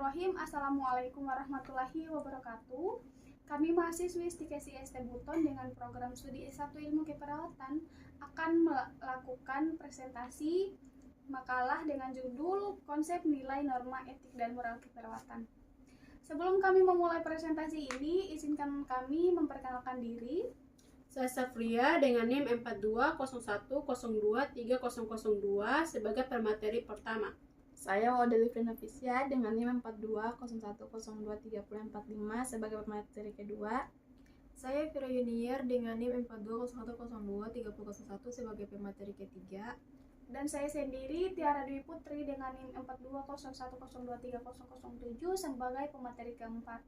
Bismillahirrahmanirrahim. Assalamualaikum warahmatullahi wabarakatuh. Kami mahasiswi STIKSI ST Buton dengan program studi S1 Ilmu Keperawatan akan melakukan presentasi makalah dengan judul Konsep Nilai Norma Etik dan Moral Keperawatan. Sebelum kami memulai presentasi ini, izinkan kami memperkenalkan diri. Saya Safria dengan NIM 4201023002 sebagai pemateri pertama. Saya Wadeli Frisya dengan NIM 4201023045 sebagai pemateri kedua. Saya Vira Yunier dengan NIM 4201023001 sebagai pemateri ketiga. Dan saya sendiri Tiara Dwi Putri dengan NIM 4201023007 sebagai pemateri keempat.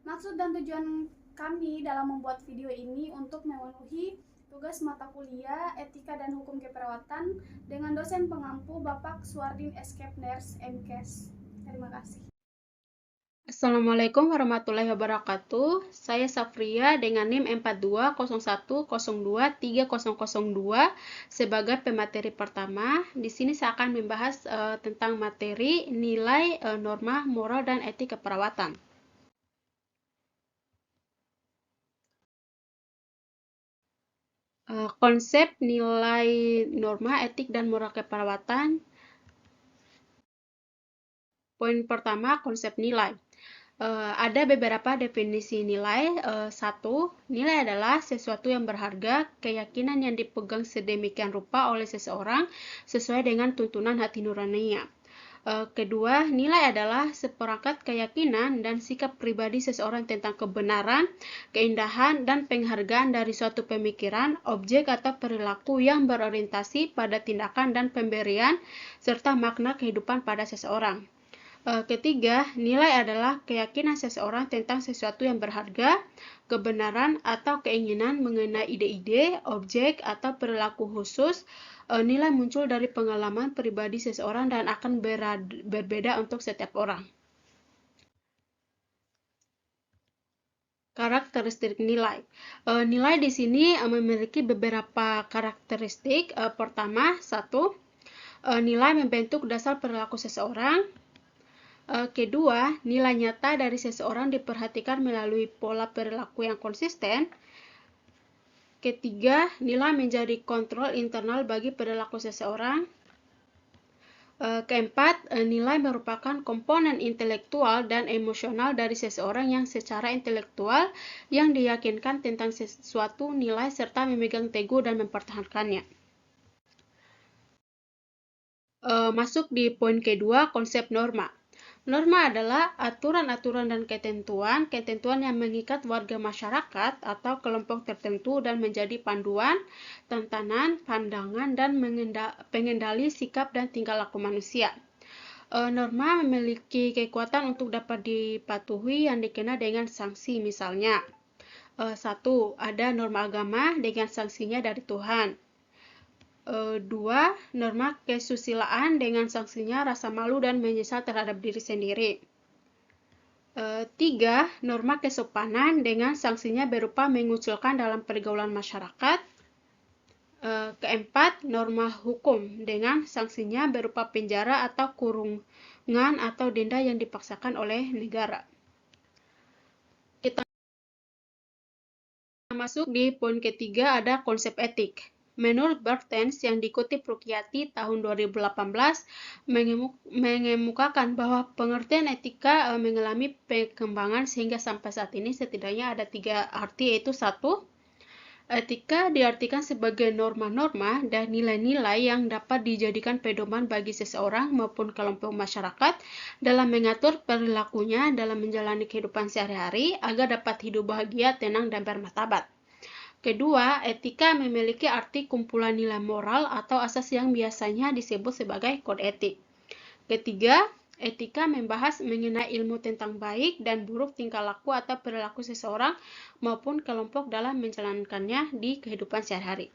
Maksud dan tujuan kami dalam membuat video ini untuk memenuhi tugas mata kuliah Etika dan Hukum Keperawatan dengan dosen pengampu Bapak Suardin S. Kepners, MKes. Terima kasih. Assalamualaikum warahmatullahi wabarakatuh. Saya Safria dengan NIM 4201023002 sebagai pemateri pertama. Di sini saya akan membahas tentang materi nilai norma moral dan etik keperawatan. Konsep nilai norma etik dan moral keperawatan. Poin pertama, konsep nilai. Ada beberapa definisi nilai. Satu, nilai adalah sesuatu yang berharga, keyakinan yang dipegang sedemikian rupa oleh seseorang sesuai dengan tuntunan hati nuraninya. Kedua, nilai adalah seperangkat keyakinan dan sikap pribadi seseorang tentang kebenaran, keindahan, dan penghargaan dari suatu pemikiran, objek, atau perilaku yang berorientasi pada tindakan dan pemberian, serta makna kehidupan pada seseorang. Ketiga, nilai adalah keyakinan seseorang tentang sesuatu yang berharga, kebenaran, atau keinginan mengenai ide-ide, objek, atau perilaku khusus. Nilai muncul dari pengalaman pribadi seseorang dan akan berbeda untuk setiap orang. Karakteristik nilai. Nilai di sini memiliki beberapa karakteristik. Pertama, satu, nilai membentuk dasar perilaku seseorang. Kedua, nilai nyata dari seseorang diperhatikan melalui pola perilaku yang konsisten. Ketiga, nilai menjadi kontrol internal bagi perilaku seseorang. Keempat, nilai merupakan komponen intelektual dan emosional dari seseorang yang secara intelektual yang diyakinkan tentang sesuatu nilai serta memegang teguh dan mempertahankannya. Masuk di poin kedua, konsep norma. Norma adalah aturan-aturan dan ketentuan yang mengikat warga masyarakat atau kelompok tertentu dan menjadi panduan, tontonan, pandangan, dan pengendali sikap dan tingkah laku manusia. Norma memiliki kekuatan untuk dapat dipatuhi yang dikenal dengan sanksi, misalnya. Satu, ada norma agama dengan sanksinya dari Tuhan. Dua, norma kesusilaan dengan sanksinya rasa malu dan menyesal terhadap diri sendiri. Tiga, norma kesopanan dengan sanksinya berupa mengucilkan dalam pergaulan masyarakat. Keempat, norma hukum dengan sanksinya berupa penjara atau kurungan atau denda yang dipaksakan oleh negara. Kita masuk di poin ketiga, ada konsep etik. Menurut Bertens yang dikutip Rukyati tahun 2018 mengemukakan bahwa pengertian etika mengalami perkembangan sehingga sampai saat ini setidaknya ada 3 arti, yaitu satu, etika diartikan sebagai norma-norma dan nilai-nilai yang dapat dijadikan pedoman bagi seseorang maupun kelompok masyarakat dalam mengatur perilakunya dalam menjalani kehidupan sehari-hari agar dapat hidup bahagia, tenang, dan bermartabat. Kedua, etika memiliki arti kumpulan nilai moral atau asas yang biasanya disebut sebagai kode etik. Ketiga, etika membahas mengenai ilmu tentang baik dan buruk tingkah laku atau perilaku seseorang maupun kelompok dalam menjalankannya di kehidupan sehari-hari.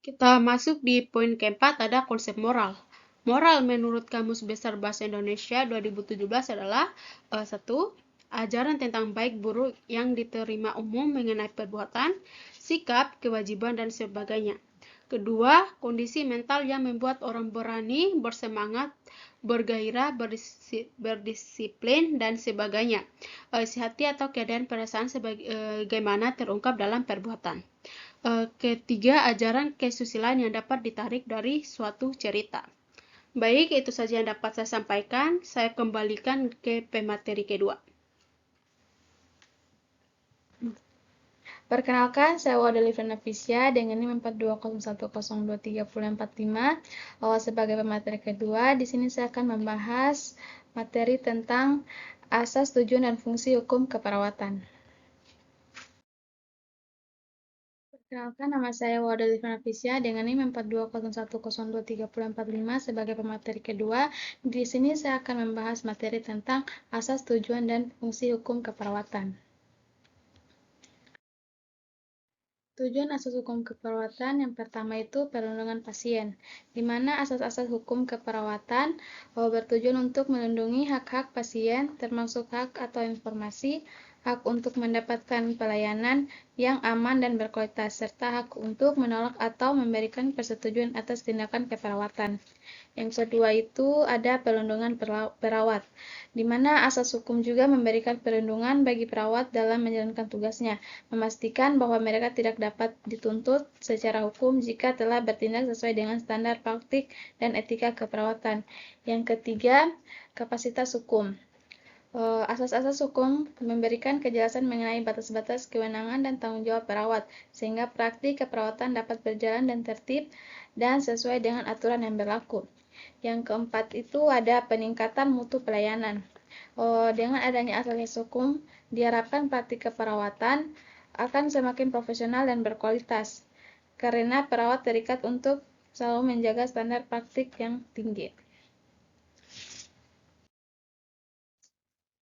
Kita masuk di poin keempat, ada konsep moral. Moral menurut Kamus Besar Bahasa Indonesia 2017 adalah satu, ajaran tentang baik buruk yang diterima umum mengenai perbuatan. sikap, kewajiban, dan sebagainya. Kedua, kondisi mental yang membuat orang berani, bersemangat, bergairah, berdisiplin, dan sebagainya. Isi hati atau keadaan perasaan sebagaimana terungkap dalam perbuatan. Ketiga, ajaran kesusilaan yang dapat ditarik dari suatu cerita. Baik, itu saja yang dapat saya sampaikan. Saya kembalikan ke pemateri kedua. Perkenalkan, saya Wada Livren Nafisya dengan NIM 4201023045. Sebagai pemateri kedua, di sini saya akan membahas materi tentang asas, tujuan, dan fungsi hukum keperawatan. Perkenalkan, nama saya Wada Livren Nafisya dengan NIM 4201023045 sebagai pemateri kedua. Di sini saya akan membahas materi tentang asas, tujuan, dan fungsi hukum keperawatan. Tujuan asas hukum keperawatan yang pertama itu perlindungan pasien, di mana asas-asas hukum keperawatan bertujuan untuk melindungi hak-hak pasien, termasuk hak atau informasi, hak untuk mendapatkan pelayanan yang aman dan berkualitas, serta hak untuk menolak atau memberikan persetujuan atas tindakan keperawatan. Yang kedua itu ada perlindungan perawat, di mana asas hukum juga memberikan perlindungan bagi perawat dalam menjalankan tugasnya, memastikan bahwa mereka tidak dapat dituntut secara hukum jika telah bertindak sesuai dengan standar praktik dan etika keperawatan. Yang ketiga, kapasitas hukum. Asas-asas hukum memberikan kejelasan mengenai batas-batas kewenangan dan tanggung jawab perawat, sehingga praktik keperawatan dapat berjalan dan tertib dan sesuai dengan aturan yang berlaku. Yang keempat itu ada peningkatan mutu pelayanan. Dengan adanya asas hukum, diharapkan praktik keperawatan akan semakin profesional dan berkualitas, karena perawat terikat untuk selalu menjaga standar praktik yang tinggi.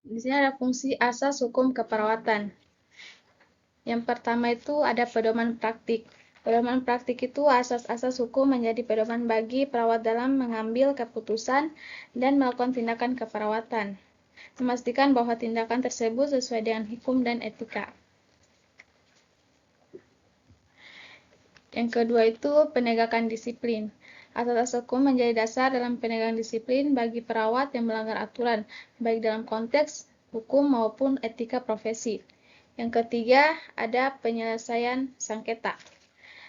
Di sini ada fungsi asas hukum keperawatan. Yang pertama itu ada pedoman praktik. Pedoman praktik itu asas-asas hukum menjadi pedoman bagi perawat dalam mengambil keputusan dan melakukan tindakan keperawatan, memastikan bahwa tindakan tersebut sesuai dengan hukum dan etika. Yang kedua itu penegakan disiplin. Asas-asas hukum menjadi dasar dalam penegakan disiplin bagi perawat yang melanggar aturan, baik dalam konteks hukum maupun etika profesi. Yang ketiga ada penyelesaian sengketa,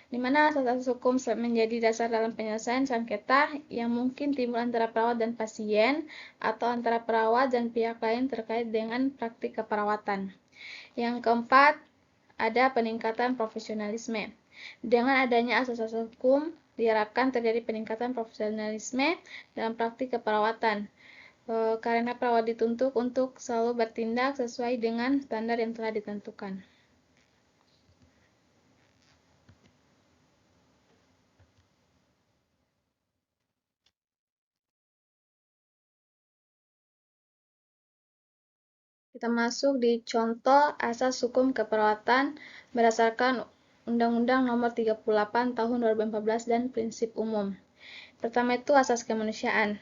di mana asas-asas hukum menjadi dasar dalam penyelesaian sengketa yang mungkin timbul antara perawat dan pasien atau antara perawat dan pihak lain terkait dengan praktik keperawatan. Yang keempat, ada peningkatan profesionalisme. Dengan adanya asas-asas hukum, diharapkan terjadi peningkatan profesionalisme dalam praktik keperawatan, karena perawat dituntut untuk selalu bertindak sesuai dengan standar yang telah ditentukan. Kita masuk di contoh asas hukum keperawatan berdasarkan Undang-Undang Nomor 38 Tahun 2014 dan prinsip umum. Pertama itu asas kemanusiaan.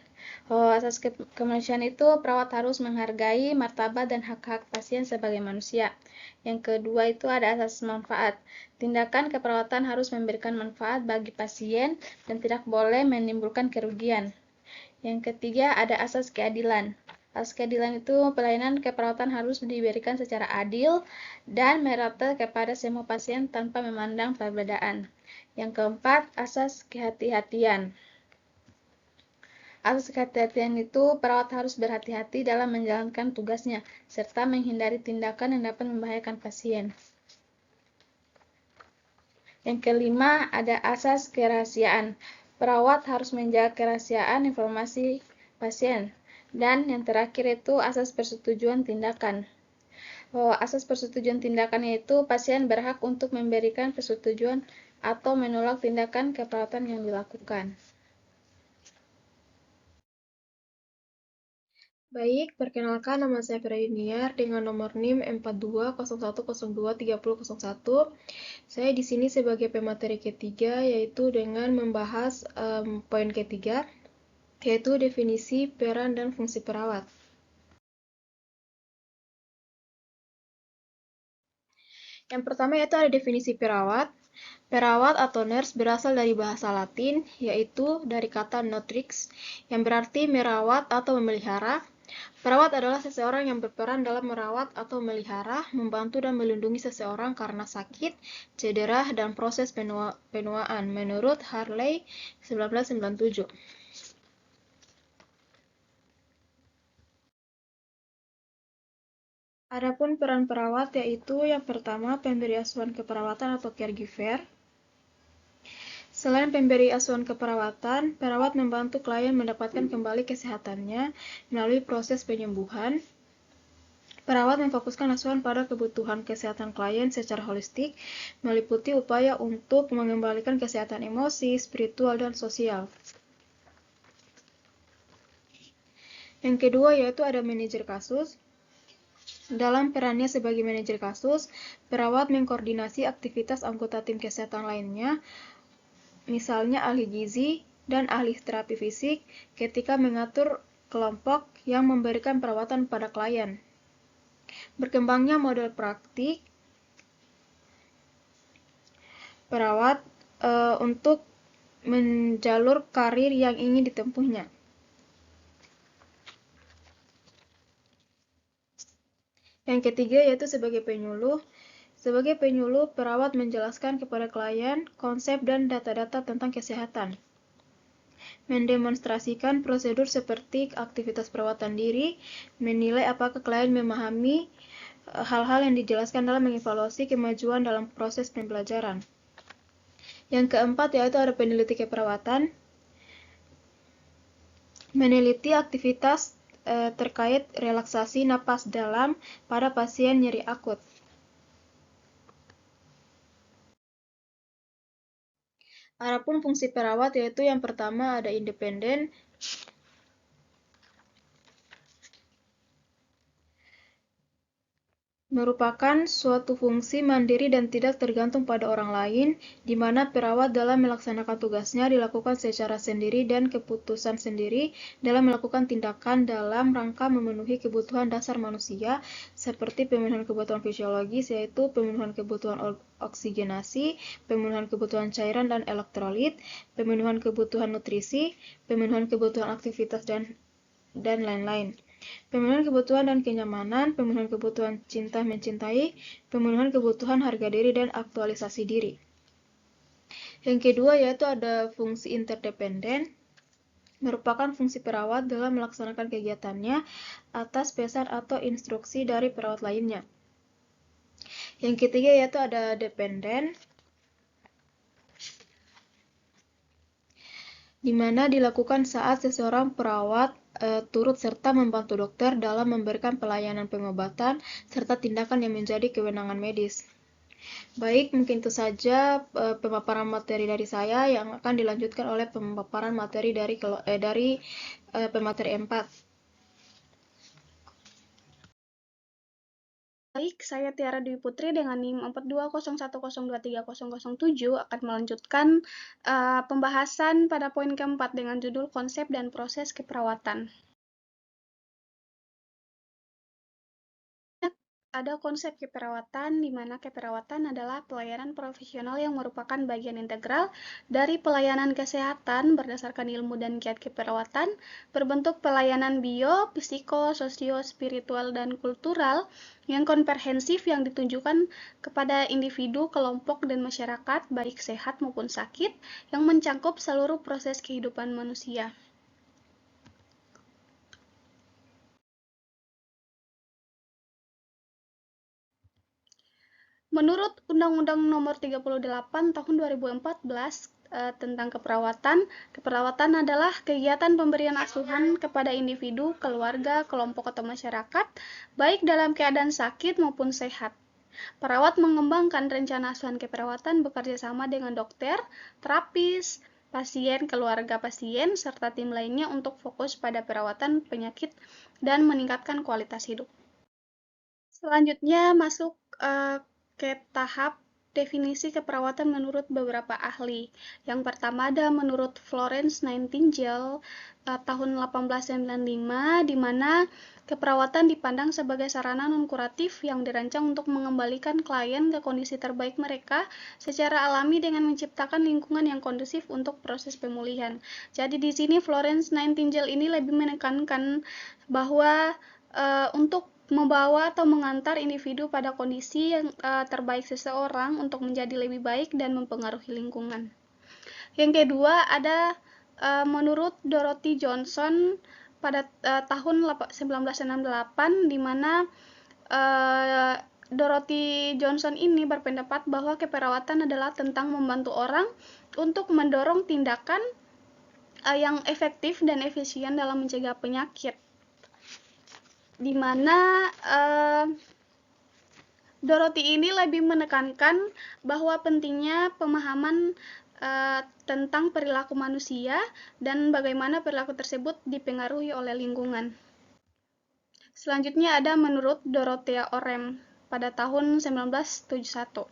Asas kemanusiaan itu perawat harus menghargai martabat dan hak-hak pasien sebagai manusia. Yang kedua itu ada asas manfaat. Tindakan keperawatan harus memberikan manfaat bagi pasien dan tidak boleh menimbulkan kerugian. Yang ketiga ada asas keadilan. Asas keadilan itu pelayanan keperawatan harus diberikan secara adil dan merata kepada semua pasien tanpa memandang perbedaan. Yang keempat, asas kehati-hatian. Asas kehati-hatian itu perawat harus berhati-hati dalam menjalankan tugasnya, serta menghindari tindakan yang dapat membahayakan pasien. Yang kelima, ada asas kerahasiaan. Perawat harus menjaga kerahasiaan informasi pasien. Dan yang terakhir itu asas persetujuan tindakan. Asas persetujuan tindakan yaitu pasien berhak untuk memberikan persetujuan atau menolak tindakan keperawatan yang dilakukan. Baik, perkenalkan nama saya Fira Yuniar dengan nomor NIM 4201023001. Saya di sini sebagai pemateri ketiga, yaitu dengan membahas poin ketiga, yaitu definisi, peran, dan fungsi perawat. Yang pertama yaitu ada definisi perawat. Perawat atau nurse berasal dari bahasa Latin, yaitu dari kata notrix, yang berarti merawat atau memelihara. Perawat adalah seseorang yang berperan dalam merawat atau memelihara, membantu dan melindungi seseorang karena sakit, cedera, dan proses penuaan, menurut Harley 1997. Adapun peran perawat yaitu yang pertama pemberi asuhan keperawatan atau caregiver. Selain pemberi asuhan keperawatan, perawat membantu klien mendapatkan kembali kesehatannya melalui proses penyembuhan. Perawat memfokuskan asuhan pada kebutuhan kesehatan klien secara holistik, meliputi upaya untuk mengembalikan kesehatan emosi, spiritual, dan sosial. Yang kedua yaitu ada manajer kasus. Dalam perannya sebagai manajer kasus, perawat mengkoordinasi aktivitas anggota tim kesehatan lainnya, misalnya ahli gizi dan ahli terapi fisik, ketika mengatur kelompok yang memberikan perawatan pada klien. Berkembangnya model praktik perawat untuk menjalur karir yang ingin ditempuhnya. Yang ketiga yaitu sebagai penyuluh. Sebagai penyuluh, perawat menjelaskan kepada klien konsep dan data-data tentang kesehatan. Mendemonstrasikan prosedur seperti aktivitas perawatan diri, menilai apakah klien memahami hal-hal yang dijelaskan dalam mengevaluasi kemajuan dalam proses pembelajaran. Yang keempat yaitu ada peneliti keperawatan. Meneliti aktivitas terkait relaksasi napas dalam pada pasien nyeri akut. Adapun fungsi perawat yaitu yang pertama ada independen. Merupakan suatu fungsi mandiri dan tidak tergantung pada orang lain, di mana perawat dalam melaksanakan tugasnya dilakukan secara sendiri dan keputusan sendiri dalam melakukan tindakan dalam rangka memenuhi kebutuhan dasar manusia, seperti pemenuhan kebutuhan fisiologis, yaitu pemenuhan kebutuhan oksigenasi, pemenuhan kebutuhan cairan dan elektrolit, pemenuhan kebutuhan nutrisi, pemenuhan kebutuhan aktivitas dan lain-lain. Pemenuhan kebutuhan dan kenyamanan, pemenuhan kebutuhan cinta mencintai, pemenuhan kebutuhan harga diri dan aktualisasi diri. Yang kedua yaitu ada fungsi interdependen, merupakan fungsi perawat dalam melaksanakan kegiatannya atas pesan atau instruksi dari perawat lainnya. Yang ketiga yaitu ada dependen, di mana dilakukan saat seseorang perawat turut serta membantu dokter dalam memberikan pelayanan pengobatan serta tindakan yang menjadi kewenangan medis. Baik, mungkin itu saja pemaparan materi dari saya yang akan dilanjutkan oleh pemaparan materi dari pemateri 4. Baik, saya Tiara Dwi Putri dengan NIM 4201023007 akan melanjutkan pembahasan pada poin keempat dengan judul konsep dan proses keperawatan. Ada konsep keperawatan, di mana keperawatan adalah pelayanan profesional yang merupakan bagian integral dari pelayanan kesehatan berdasarkan ilmu dan kiat keperawatan, berbentuk pelayanan bio, psiko, sosio, spiritual, dan kultural yang komprehensif yang ditujukan kepada individu, kelompok, dan masyarakat, baik sehat maupun sakit, yang mencakup seluruh proses kehidupan manusia. Menurut Undang-Undang Nomor 38 Tahun 2014 tentang keperawatan adalah kegiatan pemberian asuhan kepada individu, keluarga, kelompok atau masyarakat, baik dalam keadaan sakit maupun sehat. Perawat mengembangkan rencana asuhan keperawatan bekerja sama dengan dokter, terapis, pasien, keluarga pasien, serta tim lainnya untuk fokus pada perawatan penyakit dan meningkatkan kualitas hidup. Selanjutnya masuk ke tahap definisi keperawatan menurut beberapa ahli. Yang pertama ada menurut Florence Nightingale tahun 1895, di mana keperawatan dipandang sebagai sarana non-kuratif yang dirancang untuk mengembalikan klien ke kondisi terbaik mereka secara alami dengan menciptakan lingkungan yang kondusif untuk proses pemulihan. Jadi di sini Florence Nightingale ini lebih menekankan bahwa untuk membawa atau mengantar individu pada kondisi yang terbaik seseorang untuk menjadi lebih baik dan mempengaruhi lingkungan. Yang kedua ada menurut Dorothy Johnson pada tahun 1968, di mana Dorothy Johnson ini berpendapat bahwa keperawatan adalah tentang membantu orang untuk mendorong tindakan yang efektif dan efisien dalam mencegah penyakit, di mana Dorothy ini lebih menekankan bahwa pentingnya pemahaman tentang perilaku manusia dan bagaimana perilaku tersebut dipengaruhi oleh lingkungan. Selanjutnya ada menurut Dorothea Orem pada tahun 1971.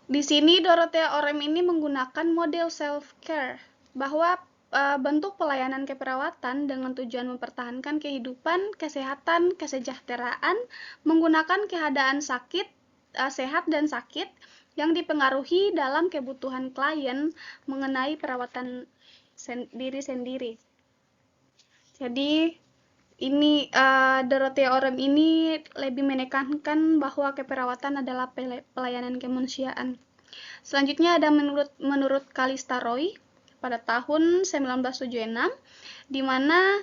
Di sini Dorothea Orem ini menggunakan model self-care, bahwa bentuk pelayanan keperawatan dengan tujuan mempertahankan kehidupan, kesehatan, kesejahteraan menggunakan keadaan sehat dan sakit yang dipengaruhi dalam kebutuhan klien mengenai perawatan diri sendiri. Jadi ini Dorothea Orem ini lebih menekankan bahwa keperawatan adalah pelayanan kemanusiaan. Selanjutnya ada menurut Callista Roy pada tahun 1976, di mana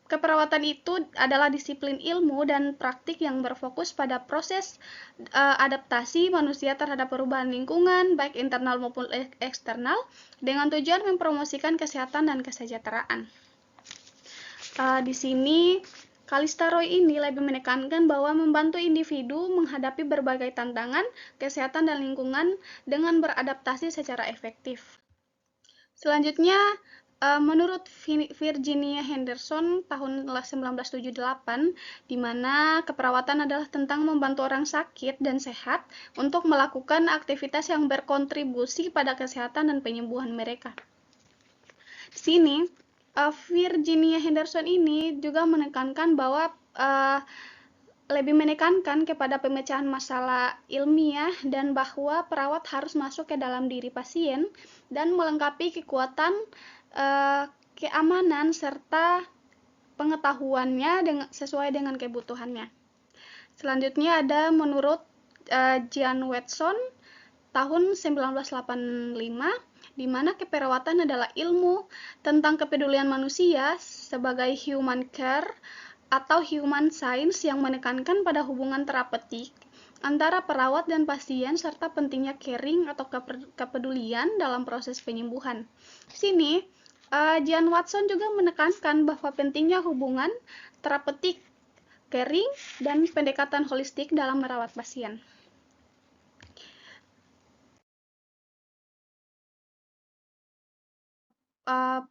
keperawatan itu adalah disiplin ilmu dan praktik yang berfokus pada proses adaptasi manusia terhadap perubahan lingkungan, baik internal maupun eksternal, dengan tujuan mempromosikan kesehatan dan kesejahteraan. Di sini Callista Roy ini lebih menekankan bahwa membantu individu menghadapi berbagai tantangan kesehatan dan lingkungan dengan beradaptasi secara efektif. Selanjutnya, menurut Virginia Henderson tahun 1978, di mana keperawatan adalah tentang membantu orang sakit dan sehat untuk melakukan aktivitas yang berkontribusi pada kesehatan dan penyembuhan mereka. Di sini, Virginia Henderson ini juga menekankan bahwa lebih menekankan kepada pemecahan masalah ilmiah dan bahwa perawat harus masuk ke dalam diri pasien dan melengkapi kekuatan, keamanan, serta pengetahuannya sesuai dengan kebutuhannya. Selanjutnya ada menurut Jan Watson tahun 1985, di mana keperawatan adalah ilmu tentang kepedulian manusia sebagai human care atau human science yang menekankan pada hubungan terapeutik antara perawat dan pasien serta pentingnya caring atau kepedulian dalam proses penyembuhan. Di sini, Jan Watson juga menekankan bahwa pentingnya hubungan terapeutik, caring, dan pendekatan holistik dalam merawat pasien.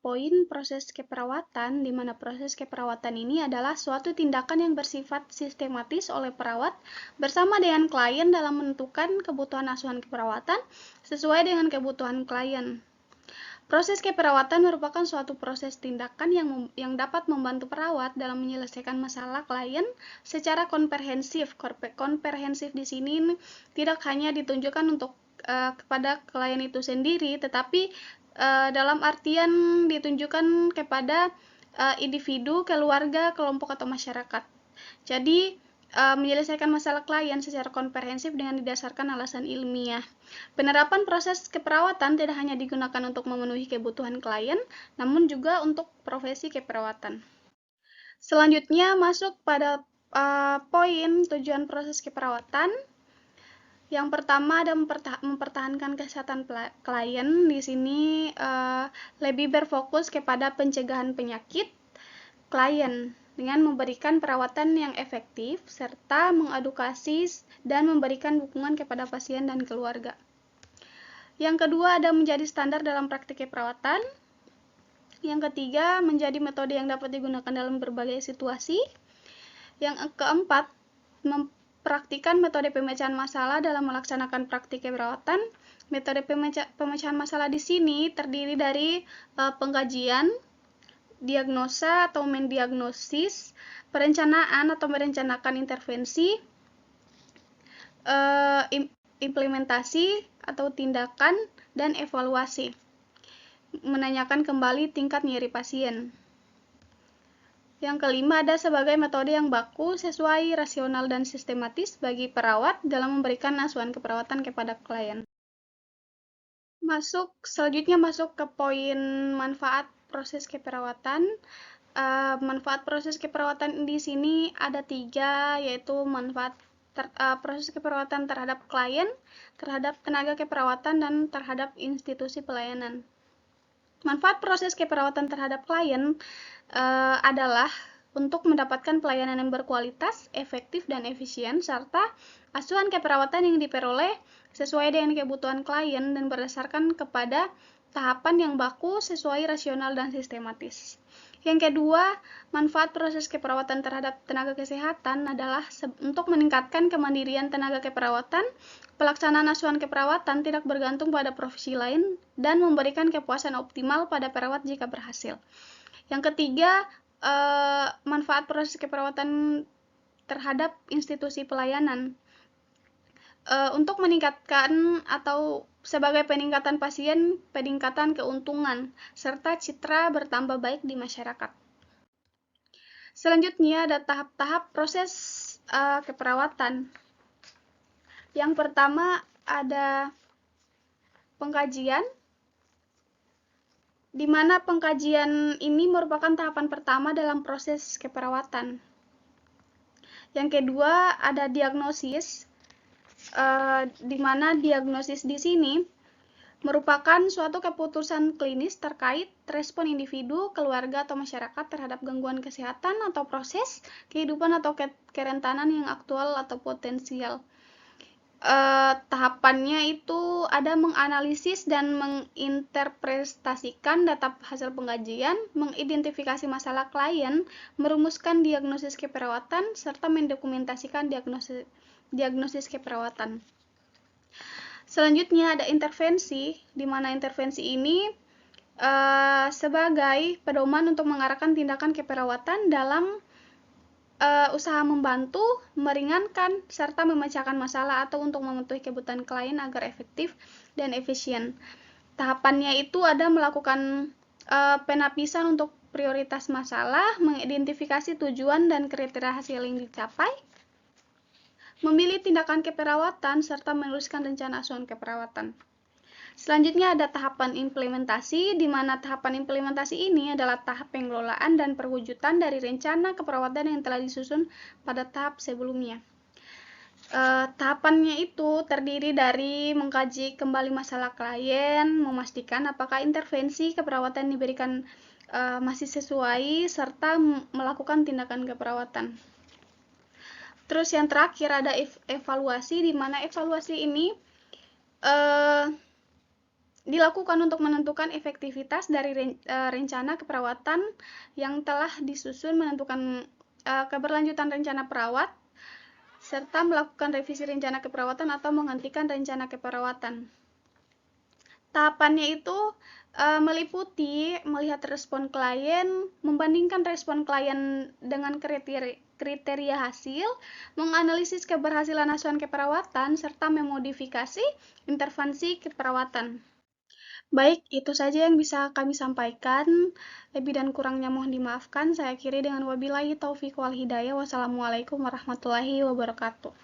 Poin proses keperawatan, di mana proses keperawatan ini adalah suatu tindakan yang bersifat sistematis oleh perawat bersama dengan klien dalam menentukan kebutuhan asuhan keperawatan sesuai dengan kebutuhan klien. Proses keperawatan merupakan suatu proses tindakan yang dapat membantu perawat dalam menyelesaikan masalah klien secara komprehensif. Komprehensif di sini tidak hanya ditunjukkan untuk kepada klien itu sendiri, tetapi dalam artian ditunjukkan kepada individu, keluarga, kelompok, atau masyarakat. Jadi, menyelesaikan masalah klien secara komprehensif dengan didasarkan alasan ilmiah. Penerapan proses keperawatan tidak hanya digunakan untuk memenuhi kebutuhan klien, namun juga untuk profesi keperawatan. Selanjutnya masuk pada poin tujuan proses keperawatan. Yang pertama ada mempertahankan kesehatan klien. Di sini lebih berfokus kepada pencegahan penyakit klien dengan memberikan perawatan yang efektif serta mengedukasi dan memberikan dukungan kepada pasien dan keluarga. Yang kedua ada menjadi standar dalam praktik keperawatan. Yang ketiga menjadi metode yang dapat digunakan dalam berbagai situasi. Yang keempat praktikan metode pemecahan masalah dalam melaksanakan praktik keperawatan. Metode pemecahan masalah di sini terdiri dari pengkajian, diagnosa atau mendiagnosis, perencanaan atau merencanakan intervensi, implementasi atau tindakan, dan evaluasi. Menanyakan kembali tingkat nyeri pasien. Yang kelima ada sebagai metode yang baku, sesuai, rasional, dan sistematis bagi perawat dalam memberikan asuhan keperawatan kepada klien. Selanjutnya masuk ke poin manfaat proses keperawatan. Manfaat proses keperawatan di sini ada 3, yaitu manfaat proses keperawatan terhadap klien, terhadap tenaga keperawatan, dan terhadap institusi pelayanan. Manfaat proses keperawatan terhadap klien adalah untuk mendapatkan pelayanan yang berkualitas, efektif, dan efisien, serta asuhan keperawatan yang diperoleh sesuai dengan kebutuhan klien dan berdasarkan kepada tahapan yang baku, sesuai, rasional, dan sistematis. Yang kedua, manfaat proses keperawatan terhadap tenaga kesehatan adalah untuk meningkatkan kemandirian tenaga keperawatan, pelaksanaan asuhan keperawatan tidak bergantung pada profesi lain, dan memberikan kepuasan optimal pada perawat jika berhasil. Yang ketiga, manfaat proses keperawatan terhadap institusi pelayanan. Untuk meningkatkan atau sebagai peningkatan pasien, peningkatan keuntungan, serta citra bertambah baik di masyarakat. Selanjutnya ada tahap-tahap proses keperawatan. Yang pertama ada pengkajian, di mana pengkajian ini merupakan tahapan pertama dalam proses keperawatan. Yang kedua ada diagnosis, di mana diagnosis di sini merupakan suatu keputusan klinis terkait respon individu, keluarga, atau masyarakat terhadap gangguan kesehatan atau proses kehidupan atau kerentanan yang aktual atau potensial. Tahapannya itu ada menganalisis dan menginterpretasikan data hasil pengkajian, mengidentifikasi masalah klien, merumuskan diagnosis keperawatan, serta mendokumentasikan diagnosis keperawatan. Selanjutnya ada intervensi, di mana intervensi ini sebagai pedoman untuk mengarahkan tindakan keperawatan dalam usaha membantu, meringankan, serta memecahkan masalah atau untuk memenuhi kebutuhan klien agar efektif dan efisien. Tahapannya itu ada melakukan penapisan untuk prioritas masalah, mengidentifikasi tujuan dan kriteria hasil yang dicapai, memilih tindakan keperawatan, serta menuliskan rencana asuhan keperawatan. Selanjutnya ada tahapan implementasi, di mana tahapan implementasi ini adalah tahap pengelolaan dan perwujudan dari rencana keperawatan yang telah disusun pada tahap sebelumnya. Tahapannya itu terdiri dari mengkaji kembali masalah klien, memastikan apakah intervensi keperawatan diberikan masih sesuai, serta melakukan tindakan keperawatan. Terus yang terakhir ada evaluasi, di mana evaluasi ini dilakukan untuk menentukan efektivitas dari rencana keperawatan yang telah disusun, menentukan keberlanjutan rencana perawat, serta melakukan revisi rencana keperawatan atau menghentikan rencana keperawatan. Tahapannya itu meliputi melihat respon klien, membandingkan respon klien dengan kriteria hasil, menganalisis keberhasilan asuhan keperawatan, serta memodifikasi intervensi keperawatan. Baik, itu saja yang bisa kami sampaikan. Lebih dan kurangnya mohon dimaafkan. Saya akhiri dengan wabillahi taufiq wal hidayah. Wassalamualaikum warahmatullahi wabarakatuh.